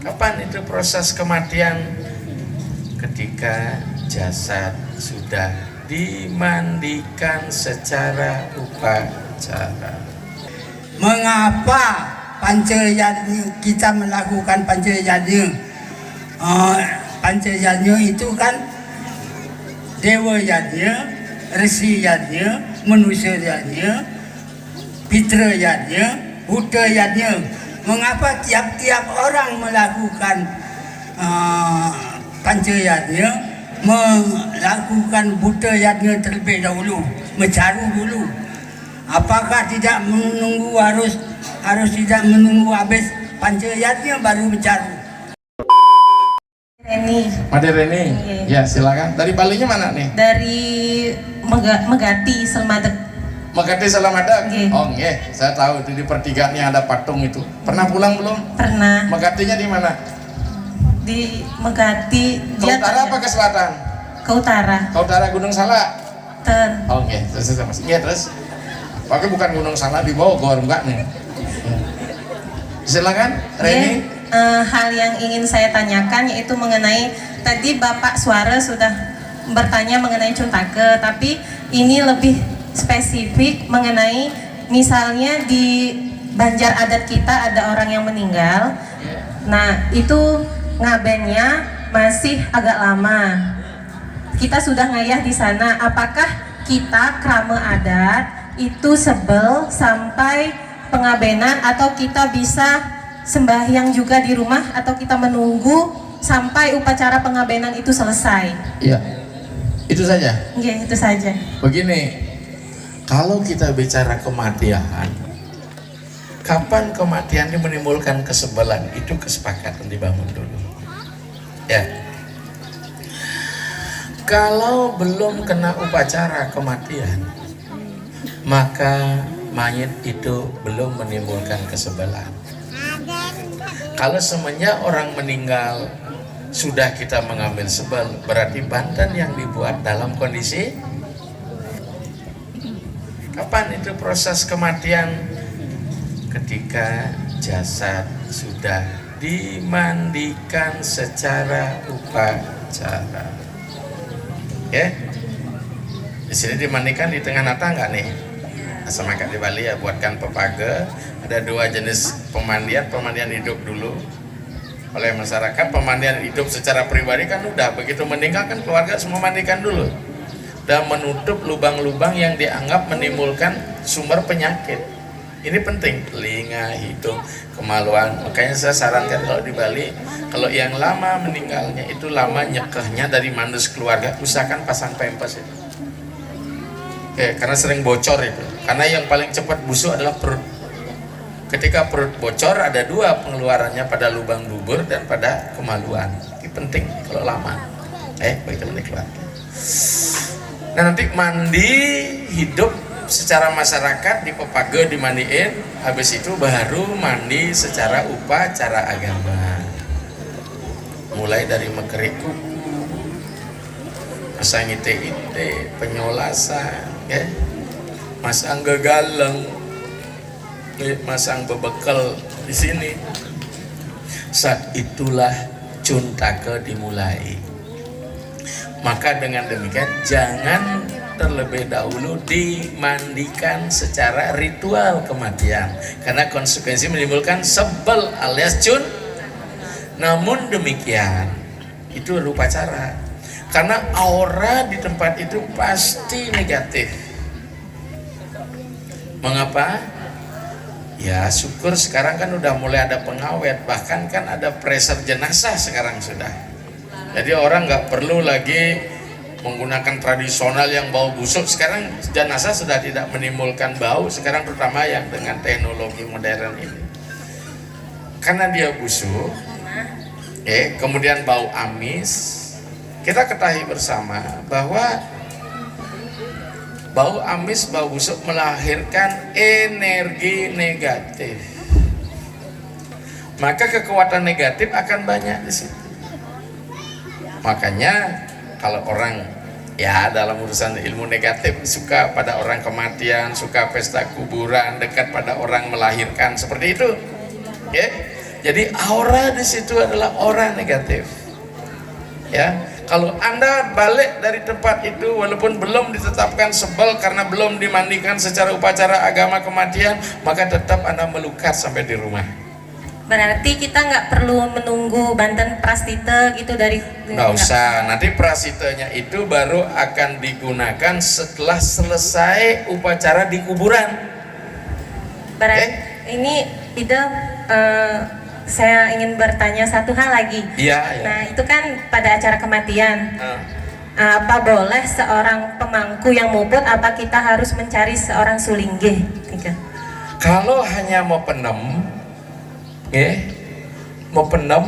Kapan itu proses kematian? Ketika jasad sudah dimandikan secara upacara. Mengapa pancayanya kita melakukan pancayanya? Pancayanya itu kan dewa yanya, resi yanya, manusia yanya, pitra yanya, buddha yanya. Mengapa tiap-tiap orang melakukan pancayanya, melakukan buddha yanya terlebih dahulu, mencaru dulu? Apakah tidak menunggu harus tidak menunggu habis pancayanya baru mencaru? Reni. Made Reni, ya silakan. Dari Balinya mana nih? Dari Megati Selmadeg. Megati Selmadeg. Nggih. Oh nggih, saya tahu itu di pertigaan yang ada patung itu. Pernah pulang belum? Pernah. Megatinya di mana? Di Megati. Ke utara apa ke selatan? Ke utara. Ke utara Gunung Salak. Oh nggih, terus. Pakai bukan Gunung Salak di Bogor enggak nih? Silakan, Reni. Hal yang ingin saya tanyakan yaitu mengenai tadi Bapak Suara sudah bertanya mengenai Cuntake, tapi ini lebih spesifik mengenai misalnya di Banjar adat kita ada orang yang meninggal. Nah, itu ngabennya masih agak lama. Kita sudah ngayah di sana. Apakah kita krama adat itu sebel sampai pengabenan atau kita bisa sembahyang juga di rumah atau kita menunggu sampai upacara pengabenan itu selesai? Iya, itu saja. Iya, itu saja. Begini, kalau kita bicara kematian, kapan kematian ini menimbulkan kesebelan, itu kesepakatan dibangun dulu. Ya. Kalau belum kena upacara kematian, maka mayit itu belum menimbulkan kesebelan. Kalau semenjak orang meninggal sudah kita mengambil sebel, berarti banten yang dibuat dalam kondisi. Kapan itu proses kematian? Ketika jasad sudah dimandikan secara upacara. Ya, di sini dimandikan di tengah nata nggak nih? Sama kayak di Bali ya, buatkan pepage. Ada dua jenis pemandian hidup dulu oleh masyarakat. Pemandian hidup secara pribadi kan udah begitu meninggal kan keluarga semua mandikan dulu dan menutup lubang-lubang yang dianggap menimbulkan sumber penyakit. Ini penting, telinga, hidung, kemaluan. Makanya saya sarankan kalau di Bali, kalau yang lama meninggalnya itu lama nyekehnya dari manus keluarga, usahakan pasang pempes itu. Oke, karena sering bocor itu. Karena yang paling cepat busuk adalah perut. Ketika perut bocor ada dua pengeluarannya, pada lubang dubur dan pada kemaluan. Ini penting kalau lama. Begitu keluar. Nah, nanti mandi hidup secara masyarakat di pepage dimandiin, habis itu baru mandi secara upacara agama. Mulai dari mekerik kuku, masang ite-ite, penyolasan, ya, masang gegaleng, masang bebekel di sini. Saat itulah Cuntake dimulai. Maka dengan demikian jangan terlebih dahulu dimandikan secara ritual kematian, karena konsekuensi menimbulkan sebel alias cun. Namun demikian itu upacara, karena aura di tempat itu pasti negatif. Mengapa? Ya syukur sekarang kan udah mulai ada pengawet, bahkan kan ada pressure jenazah sekarang sudah. Jadi orang nggak perlu lagi menggunakan tradisional yang bau busuk. Sekarang jenazah sudah tidak menimbulkan bau, sekarang terutama yang dengan teknologi modern ini. Karena dia busuk, kemudian bau amis. Kita ketahui bersama bahwa bau amis, bau busuk melahirkan energi negatif. Maka kekuatan negatif akan banyak di situ. Makanya kalau orang ya dalam urusan ilmu negatif suka pada orang kematian, suka pesta kuburan, dekat pada orang melahirkan seperti itu. Jadi aura di situ adalah aura negatif. Ya, kalau Anda balik dari tempat itu walaupun belum ditetapkan sebel karena belum dimandikan secara upacara agama kematian, maka tetap Anda melukat sampai di rumah. Berarti kita nggak perlu menunggu Banten Prastita gitu dari Nggak usah, nanti prasitanya itu baru akan digunakan setelah selesai upacara di kuburan. Berarti ini ide saya ingin bertanya satu hal lagi. Iya, iya. Nah itu kan pada acara kematian. Apa boleh seorang pemangku yang mubut, apa kita harus mencari seorang sulingge? Kalau hanya mau penem, mau penem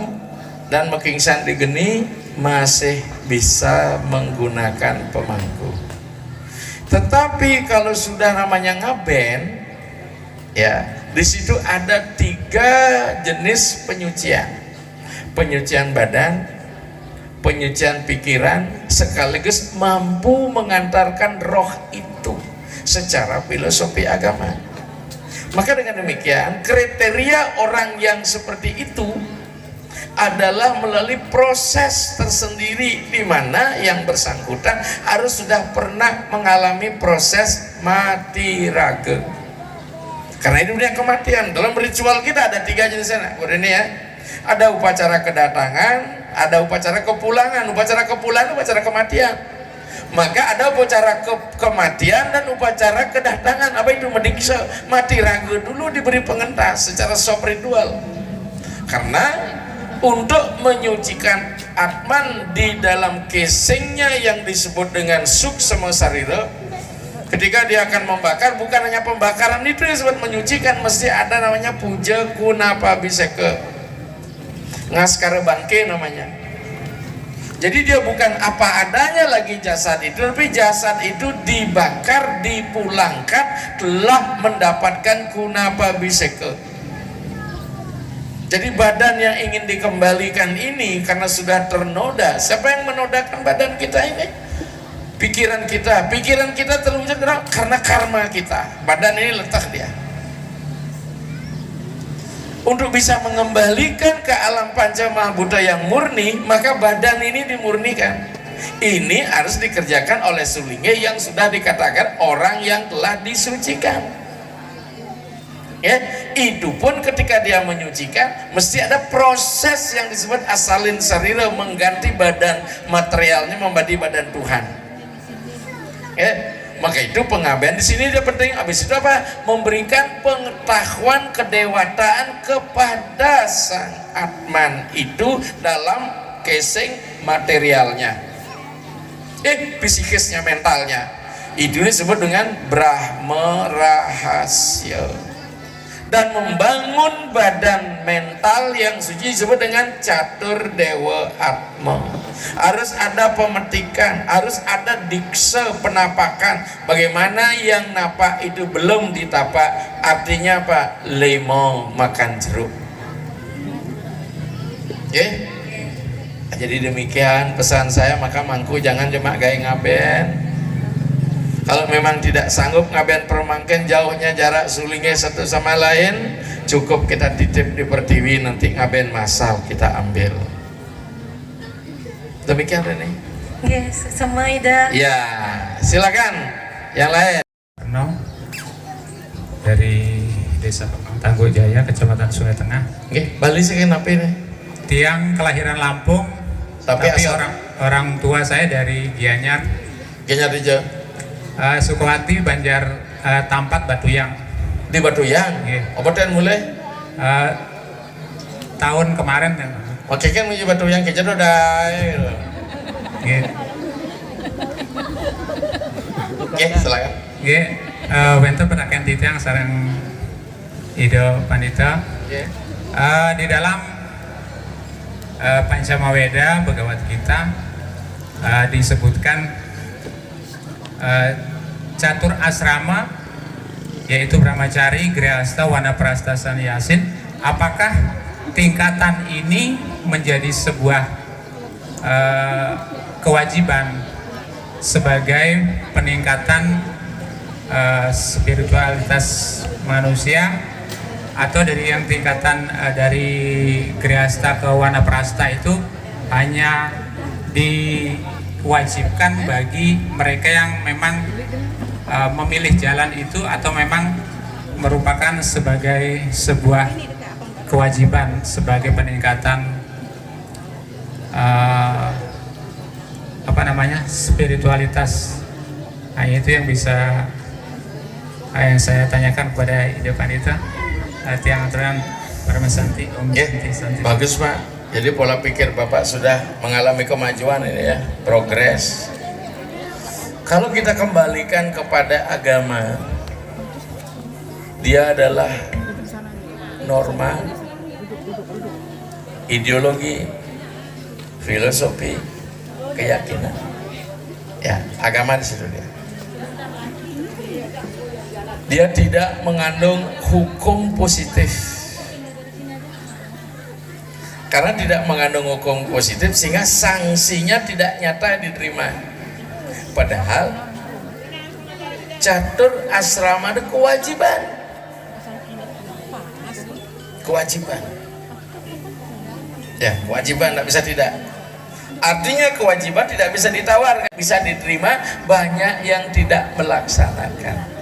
dan mekingsan di geni, masih bisa menggunakan pemangku. Tetapi kalau sudah namanya ngaben, ya di situ ada 3 jenis penyucian: penyucian badan, penyucian pikiran, sekaligus mampu mengantarkan roh itu secara filosofi agama. Maka dengan demikian kriteria orang yang seperti itu adalah melalui proses tersendiri di mana yang bersangkutan harus sudah pernah mengalami proses mati raga. Karena itu dia kematian. Dalam ritual kita ada 3 jenisnya. Ini ya, ada upacara kedatangan, ada upacara kepulangan. Upacara kepulangan, upacara kematian. Maka ada upacara kematian dan upacara kedatangan. Apa itu? Mediksa mati raga dulu, diberi pengentas secara sop ritual. Karena untuk menyucikan atman di dalam casingnya yang disebut dengan suksema sarira, ketika dia akan membakar, bukan hanya pembakaran itu yang disebut menyucikan, mesti ada namanya puja kunapa biseke, ngaskara bangke namanya. Jadi dia bukan apa adanya lagi jasad itu, tapi jasad itu dibakar, dipulangkan, telah mendapatkan kunapa biseke. Jadi badan yang ingin dikembalikan ini karena sudah ternoda. Siapa yang menodakan badan kita ini? Pikiran kita. Pikiran kita terwujud karena karma kita. Badan ini letak dia. Untuk bisa mengembalikan ke alam panca mahabhuta yang murni, maka badan ini dimurnikan. Ini harus dikerjakan oleh sulingge yang sudah dikatakan orang yang telah disucikan. Ya, itu pun ketika dia menyucikan mesti ada proses yang disebut asalin sarira, mengganti badan materialnya menjadi badan Tuhan. Ya, maka itu pengabayan di sini dia penting. Habis itu apa? Memberikan pengetahuan kedewataan kepada sang atman itu dalam casing materialnya, psikisnya, mentalnya. Itu disebut dengan Brahma Rahasya. Dan membangun badan mental yang suci disebut dengan Catur Dewa Atma. Harus ada pemetikan, harus ada diksa penapakan. Bagaimana yang napak itu belum ditapak, artinya apa? Lemo makan jeruk. Jadi demikian pesan saya, maka mangku jangan cuma gaya ngaben. Kalau memang tidak sanggup ngaben permangken, jauhnya jarak sulingnya satu sama lain, cukup kita titip di Pertiwi, nanti ngaben masal kita ambil. Demikian Rene. Yes, semua ide. Ya, silakan yang lain. Dari Desa Tangguh Jaya, Kecamatan Sungai Tengah. Bali sih kenapa ini? Tiang kelahiran Lampung, tapi orang tua saya dari Gianyar. Gianyar Reja. Sukohati, Banjar, Tampat, Batuyang. Di Batuyang? Yeah. Obatnya mulai? Tahun kemarin. Oke kan menuju Batuyang, kejadian udah. Oke, silakan. Wenten penaken titiang sareng Ido Pandita. Di dalam Pancamaweda Bhagavad Gita disebutkan catur asrama, yaitu brahmacari, grihasta, wanaprastha, sannyasin. Apakah tingkatan ini menjadi sebuah kewajiban sebagai peningkatan spiritualitas manusia atau dari yang tingkatan dari Grihasta ke Wanaprasta itu hanya diwajibkan bagi mereka yang memang memilih jalan itu, atau memang merupakan sebagai sebuah kewajiban sebagai peningkatan spiritualitas. Nah, itu yang bisa yang saya tanyakan kepada Ide Panita, Tiang Aturan Parmasanti Om Santi. Bagus Pak. Jadi pola pikir Bapak sudah mengalami kemajuan ini ya, progres. Kalau kita kembalikan kepada agama, dia adalah norma, ideologi, filosofi, keyakinan. Ya, agama di situ dia. Dia tidak mengandung hukum positif. Karena tidak mengandung hukum positif sehingga sanksinya tidak nyata diterima. Padahal catur asrama itu kewajiban. Kewajiban. Ya, kewajiban, tidak bisa tidak. Artinya kewajiban tidak bisa ditawar, bisa diterima, banyak yang tidak melaksanakan.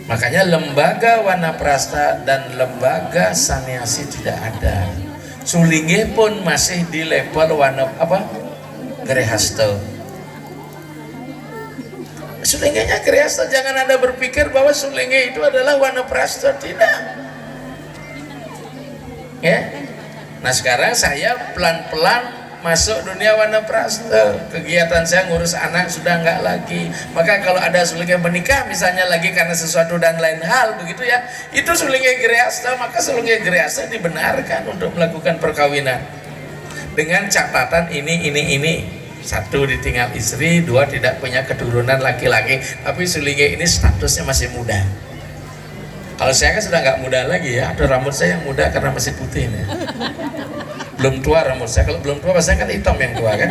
Makanya lembaga Wanaprasta dan lembaga Sanyasi tidak ada. Sulinge pun masih di level Grihasta. Sulingenya Grihasta, jangan Anda berpikir bahwa Sulinge itu adalah Wanaprasta, tidak. Ya. Nah sekarang saya pelan-pelan masuk dunia Wanaprasta. Kegiatan saya ngurus anak sudah enggak lagi. Maka kalau ada Sulinge menikah misalnya lagi karena sesuatu dan lain hal begitu ya, itu Sulinge Grihasta, maka Sulinge Grihasta dibenarkan untuk melakukan perkawinan dengan catatan ini. Satu, ditinggal istri. Dua, tidak punya keturunan laki-laki. Tapi Sulinge ini statusnya masih muda. Kalau saya kan sudah nggak muda lagi ya, ada rambut saya yang muda karena masih putih nih. Belum tua rambut saya, kalau belum tua saya kan hitam yang tua kan.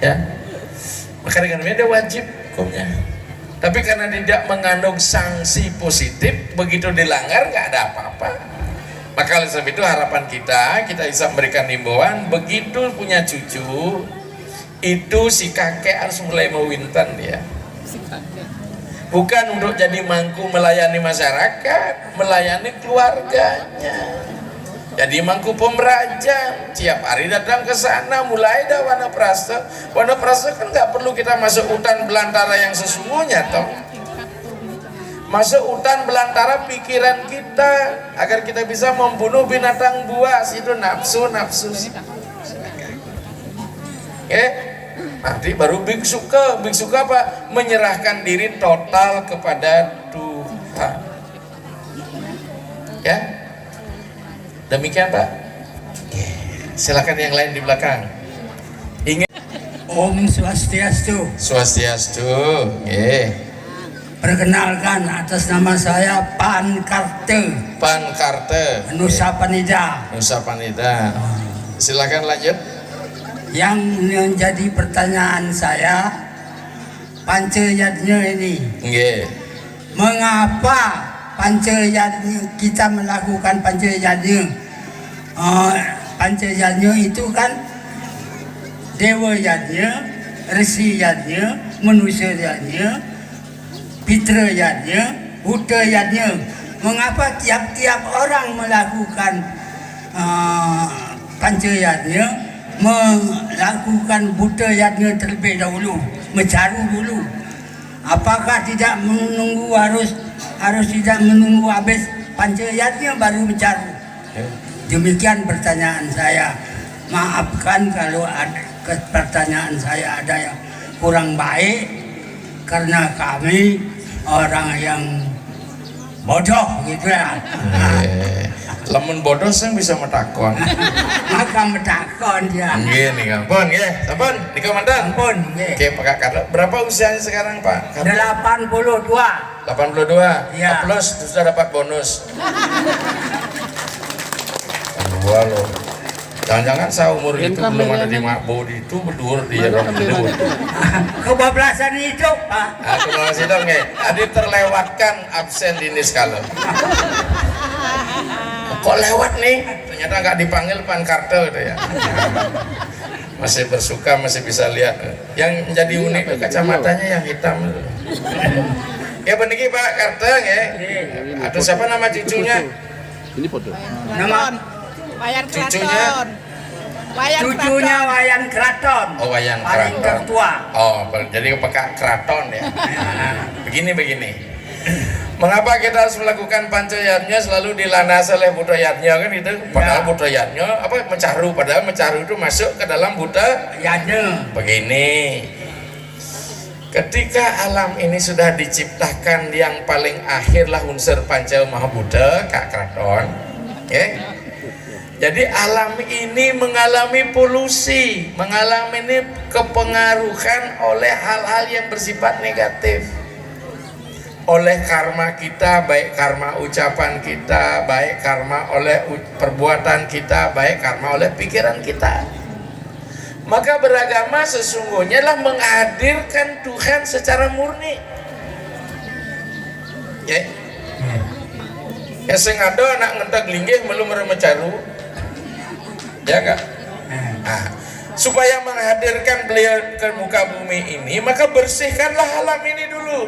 Ya, maka dengan dia wajib hukumnya. Tapi karena tidak mengandung sanksi positif, begitu dilanggar nggak ada apa-apa. Maka oleh sebab itu harapan kita bisa memberikan himbauan, begitu punya cucu, itu si kakek harus mulai mewinten dia. Bukan untuk jadi mangku melayani masyarakat, melayani keluarganya. Jadi mangku pemerajan, tiap hari datang ke sana, mulai dah Wanaprasta. Wanaprasta kan nggak perlu kita masuk hutan belantara yang sesungguhnya, toh. Masuk hutan belantara pikiran kita agar kita bisa membunuh binatang buas, itu nafsu. Nanti baru biksuka apa? Menyerahkan diri total kepada Tuhan. Ya, demikian Pak. Silakan yang lain di belakang. Ingin Om Swastiastu. Swastiastu. Perkenalkan, atas nama saya Pankarte Nusa Panida. Silakan lanjut. Yang menjadi pertanyaan saya, Pancayatnya ini, mengapa Pancayatnya kita melakukan Pancayatnya? Pancayatnya itu kan Dewa Yatnya, Resi Yatnya, Manusia Yatnya, Pitra Yatnya, Buddha Yatnya. Mengapa tiap-tiap orang melakukan Pancayatnya, melakukan Buddha Yatnya terlebih dahulu, mencaru dulu? Apakah tidak menunggu harus tidak menunggu habis Pancayatnya baru mencaru? Demikian pertanyaan saya. Maafkan kalau ada pertanyaan saya ada yang kurang baik, karena kami orang yang bodoh gitu ya. Lamun bodoh saya bisa metakon. Maka metakon dia. Nih Pun, sampun, di komandan. Ampun, Oke, Pak Karlo. Berapa usianya sekarang, Pak? 82. 82. Iya. Plus sudah dapat bonus. Dua loh. Jangan-jangan seumur itu belum ada di Makbo itu berdur di Rong Kedul. Kebablasan itu, Pak. Aku masih dong ya. Tadi terlewatkan absen di Niskalo. Kok lewat nih? Ternyata nggak dipanggil Pankarte gitu ya. Masih bersuka, masih bisa lihat. Yang menjadi unik itu kacamatanya yang hitam. Ya beniki Pak Karte ya. Atau siapa nama cucunya? Ini foto. Nama Wayan Cucunya? Keraton. Wayan cucunya Wayan Keraton. Oh, Wayan Paling Keraton. tertua. Oh, jadi Pak Keraton ya. Begini. Mengapa kita harus melakukan pancayatnya selalu dilanas oleh budayatnya kan itu? Padahal budayatnya apa mencaru, padahal mencaru itu masuk ke dalam budayatnya. Begini. Ketika alam ini sudah diciptakan yang paling akhirlah unsur panca maha Buddha Kak Keraton. Okay? Jadi alam ini mengalami polusi, mengalami ini kepengaruhan oleh hal-hal yang bersifat negatif. Oleh karma kita, baik karma ucapan kita, baik karma oleh perbuatan kita, baik karma oleh pikiran kita. Maka beragama sesungguhnya adalah menghadirkan Tuhan secara murni. Ya sengaja anak ngentak linggih belum mecaru. Ya enggak? Nah, supaya menghadirkan beliau ke muka bumi ini, maka bersihkanlah alam ini dulu.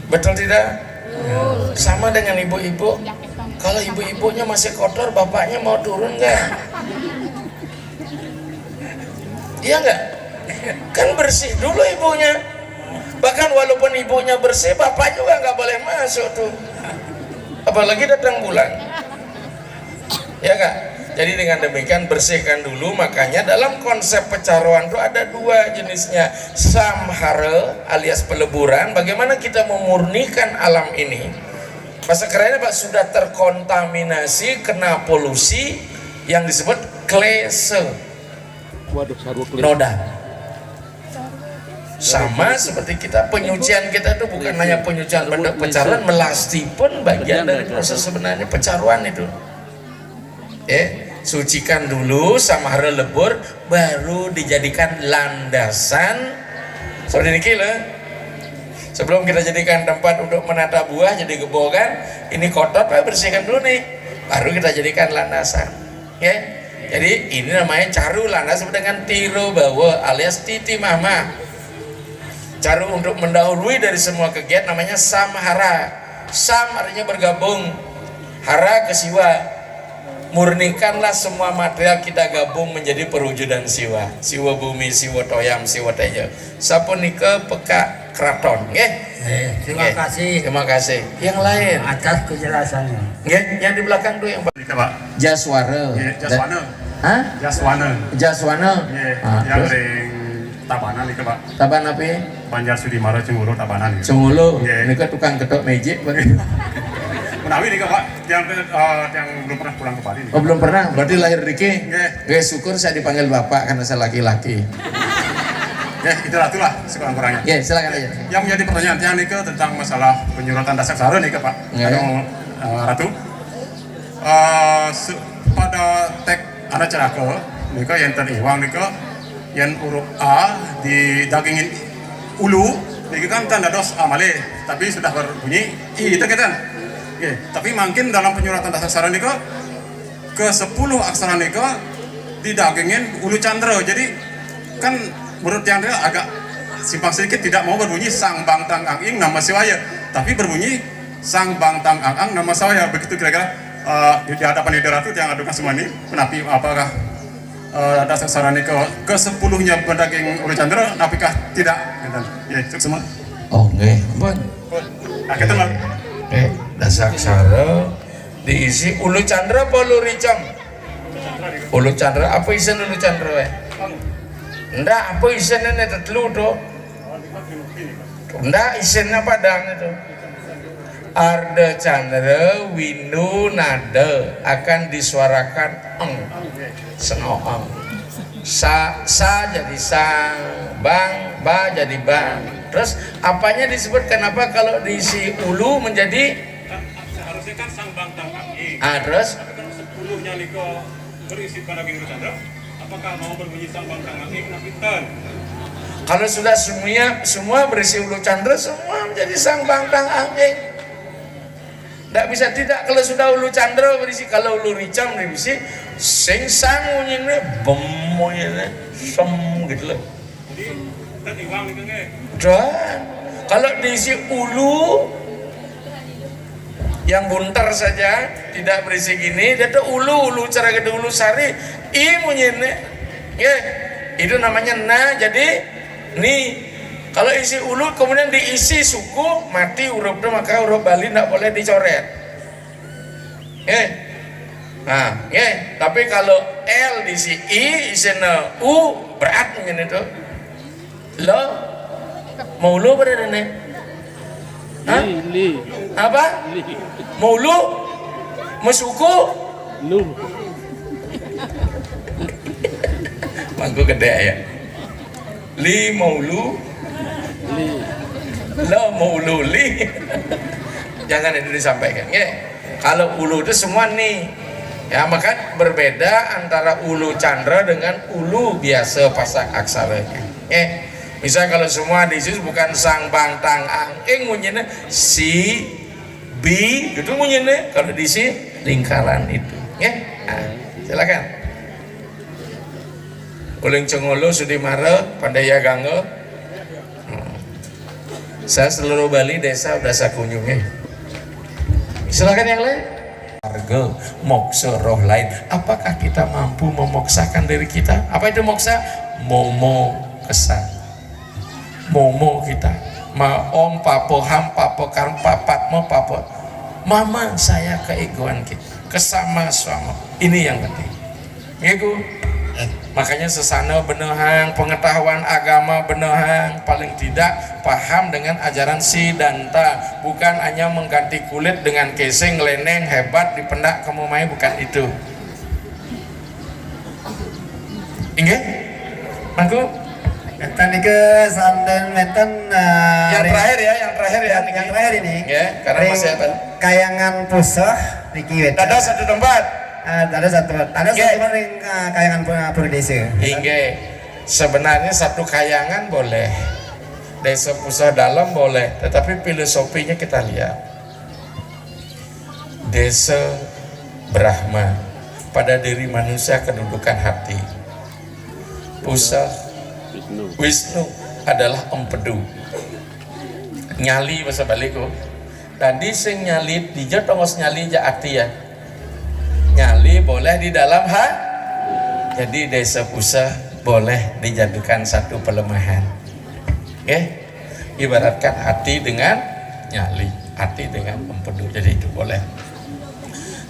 Betul tidak? Sama dengan ibu-ibu. Kalau ibu-ibunya masih kotor, bapaknya mau turun nggak? Iya nggak? Kan bersih dulu ibunya. Bahkan walaupun ibunya bersih, bapak juga nggak boleh masuk tuh. Apalagi datang bulan. Ya nggak? Jadi dengan demikian bersihkan dulu. Makanya dalam konsep pecaruan itu ada dua jenisnya. Samhara alias peleburan. Bagaimana kita memurnikan alam ini? Bahasa kerennya Pak, sudah terkontaminasi, kena polusi yang disebut klese. Noda. Sama seperti kita, penyucian kita itu bukan hanya penyucian pada pecaruan, melasti pun bagian dari proses sebenarnya pecaruan itu. Sucikan dulu samhara lebur, baru dijadikan landasan seperti ini loh. Sebelum kita jadikan tempat untuk menata buah jadi gebogan, ini kotor, Pak, bersihkan dulu nih, baru kita jadikan landasan. Ya, jadi ini namanya caru landas dengan tiro bawa alias titi mama. Caru untuk mendahului dari semua kegiatan namanya samhara. Sam artinya bergabung, hara ke siwa. Murnikanlah semua material kita gabung menjadi perwujudan siwa. Siwa bumi, siwa toyam, siwa tejo. Sapunika peka keraton. Terima kasih. Terima kasih. Yang lain Atas kejelasannya. yang di belakang tuh yang Pak. Jaswara. Jaswana. Hah? Jaswana. Jaswana. Yang ring Tabanan nih Pak. Taban apa? Banjar Sudimara Cengulu Tabanan. Cengulu. Ini kan tukang ketok mejik. Menawi nih Pak, yang belum pernah pulang ke Bali. Oh, belum pernah. Berarti lahir Riki. Syukur saya dipanggil Bapak karena saya laki-laki. Itulah sekurang-kurangnya. Silakan aja. Yang menjadi pertanyaan tiang nih tentang masalah penyurutan dasar sara nih Pak. Ratu. Pada tek ada ceraka nih yang teriwang nih yang huruf A di dagingin ulu nih kan tanda dos amale, tapi sudah berbunyi I itu kan. Tapi makin dalam penyuratan dasar sara nika ke 10 aksara nika didagingin ulu candra. Jadi kan menurut yang dia agak simpang sedikit, tidak mau berbunyi sang bang tang ang ing nama siwaya, tapi berbunyi sang bang tang ang ang nama saya. Begitu kira-kira di hadapan Ide Ratu yang adukan semua ini, menapi apakah dasar sara nika ke 10-nya berdaging ulu candra, napikah tidak? Semua. Oh nggih, ampun. Kita mal. Dasar sara diisi ulu candra apa ulu ricam? Ulu candra, apa isen ulu candra? Ndak, apa isennya tetelu tuh? Ndak, isennya padang itu. Arda candra windu nada akan disuarakan eng, senoang. Sa jadi sang, bang, ba jadi bang. Terus apanya disebut? Kenapa kalau diisi ulu menjadi Ini kan sang bangtang angin. Terus Tapi kan 10-nya niko berisi pada Guru Chandra. Apakah mau berbunyi sang bangtang angin? Napiten. kalau sudah semua berisi ulu candra, semua menjadi sang bangtang angin. Tidak bisa tidak kalau sudah ulu candra berisi, kalau ulu ricam berisi, sing sang bunyinya, bem bunyinya, sem gitu loh. Jadi kan iwang nih kan. Dan kalau diisi ulu yang buntar saja, tidak berisi gini, dia tuh ulu cara gede ulu sari, i bunyinya, ya itu namanya na. Jadi nih kalau isi ulu kemudian diisi suku, mati hurufnya, maka huruf Bali tidak boleh dicoret. Tapi kalau L diisi I, isi na U, berat menjadi itu. Lo mau lu berada nih? Apa? Mau lu? Mau suku? Lu. Mangku gede ya. Li mau lu? Lo mau lu li? Jangan itu disampaikan. Ya. Kalau ulu itu semua nih, ya maka berbeda antara ulu candra dengan ulu biasa pasang aksaranya. Misal kalau semua diisi bukan sang bangtang angin bunyinya si bi gitu bunyinya, kalau diisi lingkaran itu. Silakan. Uling cengolo sudi mare pandaya ganggo. Saya seluruh Bali desa udah saya kunjungi. Silakan yang lain. Marga moksa roh lain. Apakah kita mampu memoksakan diri kita? Apa itu moksa? Momo kesan. Momo kita. Ma om papo ham papo karm papatmo papo. Mama saya keegoan kita. Kesama sama. Ini yang penting. Ngiku. Makanya sesana benehang, pengetahuan agama benehang, paling tidak paham dengan ajaran Siddhanta, bukan hanya mengganti kulit dengan casing leneng hebat dipendak kamu mai, bukan itu. Ingat? Mangku? Tadi ke sanden meten Yang terakhir ya, yang terakhir ini. Ya, karena masih ada. Kayangan pusah Niki wetan. Ada satu tempat. Ada satu ring kayangan pura desa. Hingga sebenarnya satu kayangan boleh, desa pusat dalam boleh, tetapi filosofinya kita lihat. Desa Brahma, pada diri manusia kedudukan hati. Pusat Wisnu adalah empedu. Nyali bahasa Baliku. Tadi sing nyali dijat tongos nyali ja ati ya. Nyali boleh di dalam jadi desa pusat boleh dijadikan satu pelemahan. Ibaratkan hati dengan nyali, hati dengan empedu, jadi itu boleh.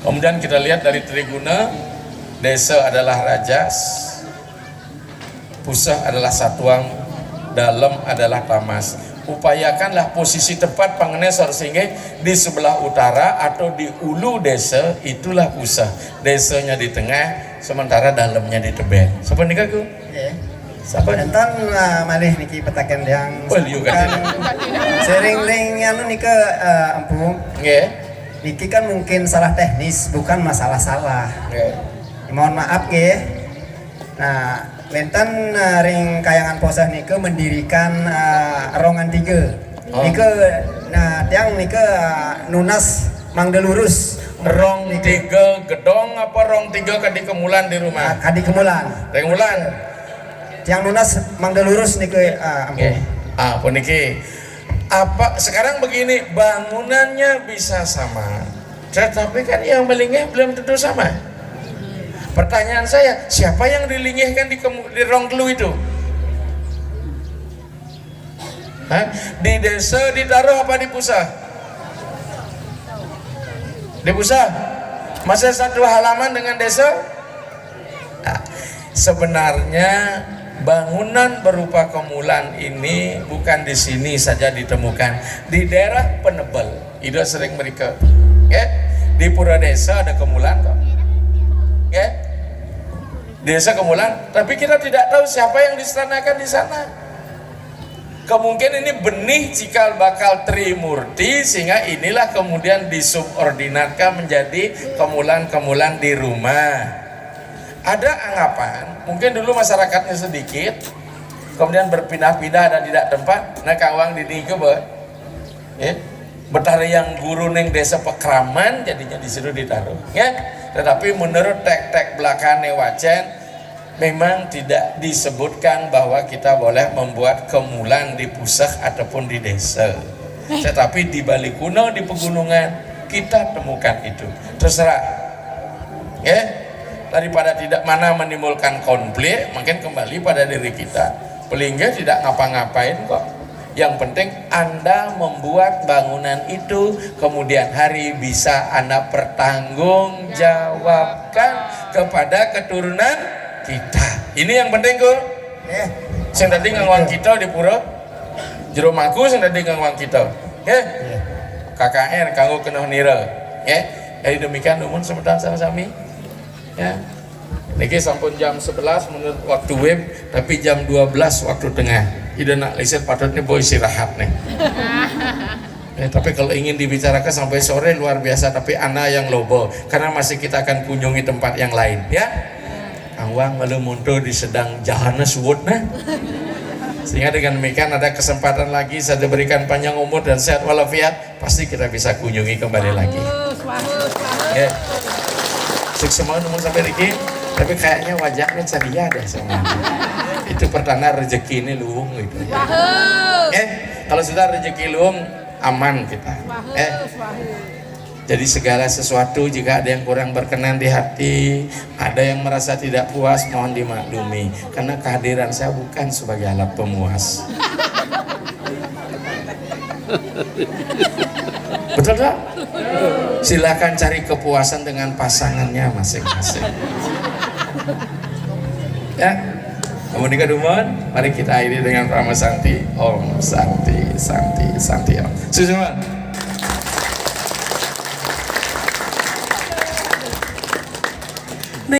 Kemudian kita lihat dari Triguna, desa adalah rajas, pusat adalah satuang, dalam adalah tamas. Upayakanlah posisi tepat pangenesor sehingga di sebelah utara atau di ulu desa itulah pusat, desanya di tengah, sementara dalamnya di tebet. Siapa nikah ku? Siapa? Enten malih niki petakan yang kan sering-sering anu nika empung. Niki kan mungkin salah teknis, bukan masalah-salah. Mohon maaf Nah, Lenten ring kayangan posah nike mendirikan rongan 3. Nike tiang nike nunas mangdelurus. Rong 3 gedong apa rong 3 kadi kemulan di rumah? Kadi kemulan. Kemulan. Tiang nunas mangdelurus nike niki. Apa sekarang begini, bangunannya bisa sama, tetapi kan yang melingih belum tentu sama. Pertanyaan saya, siapa yang dilingihkan di rong telu itu? Di desa ditaruh apa di pusat? Di pusat. Masa satu halaman dengan desa? Sebenarnya bangunan berupa kemulan ini bukan di sini saja ditemukan, di daerah Penebel. Itu sering mereka. Di pura desa ada kemulan kok. Desa kemulan, tapi kita tidak tahu siapa yang disanakan di sana. Kemungkinan ini benih cikal bakal Trimurti, sehingga inilah kemudian disubordinatkan menjadi kemulan-kemulan di rumah. Ada anggapan, mungkin dulu masyarakatnya sedikit, kemudian berpindah-pindah dan tidak tempat, nah kawang di ke ya, betara yang guru neng desa Pekraman jadinya disuruh ditaruh, ya. Tetapi menurut tek-tek belakangnya wajan, memang tidak disebutkan bahwa kita boleh membuat kemulan di pusat ataupun di desa. Tetapi di balik kuno, di pegunungan, kita temukan itu. Terserah, ya. Daripada tidak mana menimbulkan konflik, makin kembali pada diri kita. Paling nggak tidak ngapa-ngapain kok. Yang penting Anda membuat bangunan itu, kemudian hari bisa Anda pertanggungjawabkan kepada keturunan kita. Ini yang penting kok. Sing tadi ngawang kita di pura jero maku sing tadi ngawang kita. KKN kanggo kena nira. Jadi demikian umum sebentar sama-sami. Ya. Niki sampun jam 11 menurut waktu web, tapi jam 12 waktu tengah. Ida nak lihat patutnya boy istirahat nih. Tapi kalau ingin dibicarakan sampai sore luar biasa, tapi Anda yang lobo karena masih kita akan kunjungi tempat yang lain, ya. Awang malu muncul di sedang jahana suwut nah. Sehingga dengan demikian ada kesempatan lagi, saya berikan panjang umur dan sehat walafiat, pasti kita bisa kunjungi kembali lagi. Ya. Sukses semua nomor sampai Riki, tapi kayaknya wajahnya ceria deh semua. Itu pertanda rezeki ini luung gitu. Kalau sudah rezeki luung, aman kita. Jadi segala sesuatu jika ada yang kurang berkenan di hati, ada yang merasa tidak puas, mohon dimaklumi. Karena kehadiran saya bukan sebagai alat pemuas. Betul tak? Silakan cari kepuasan dengan pasangannya masing-masing. Ya, Komunika Dumon, mari kita akhiri dengan Rama Santi. Om Santi, Santi, Santi. Om. Susuman.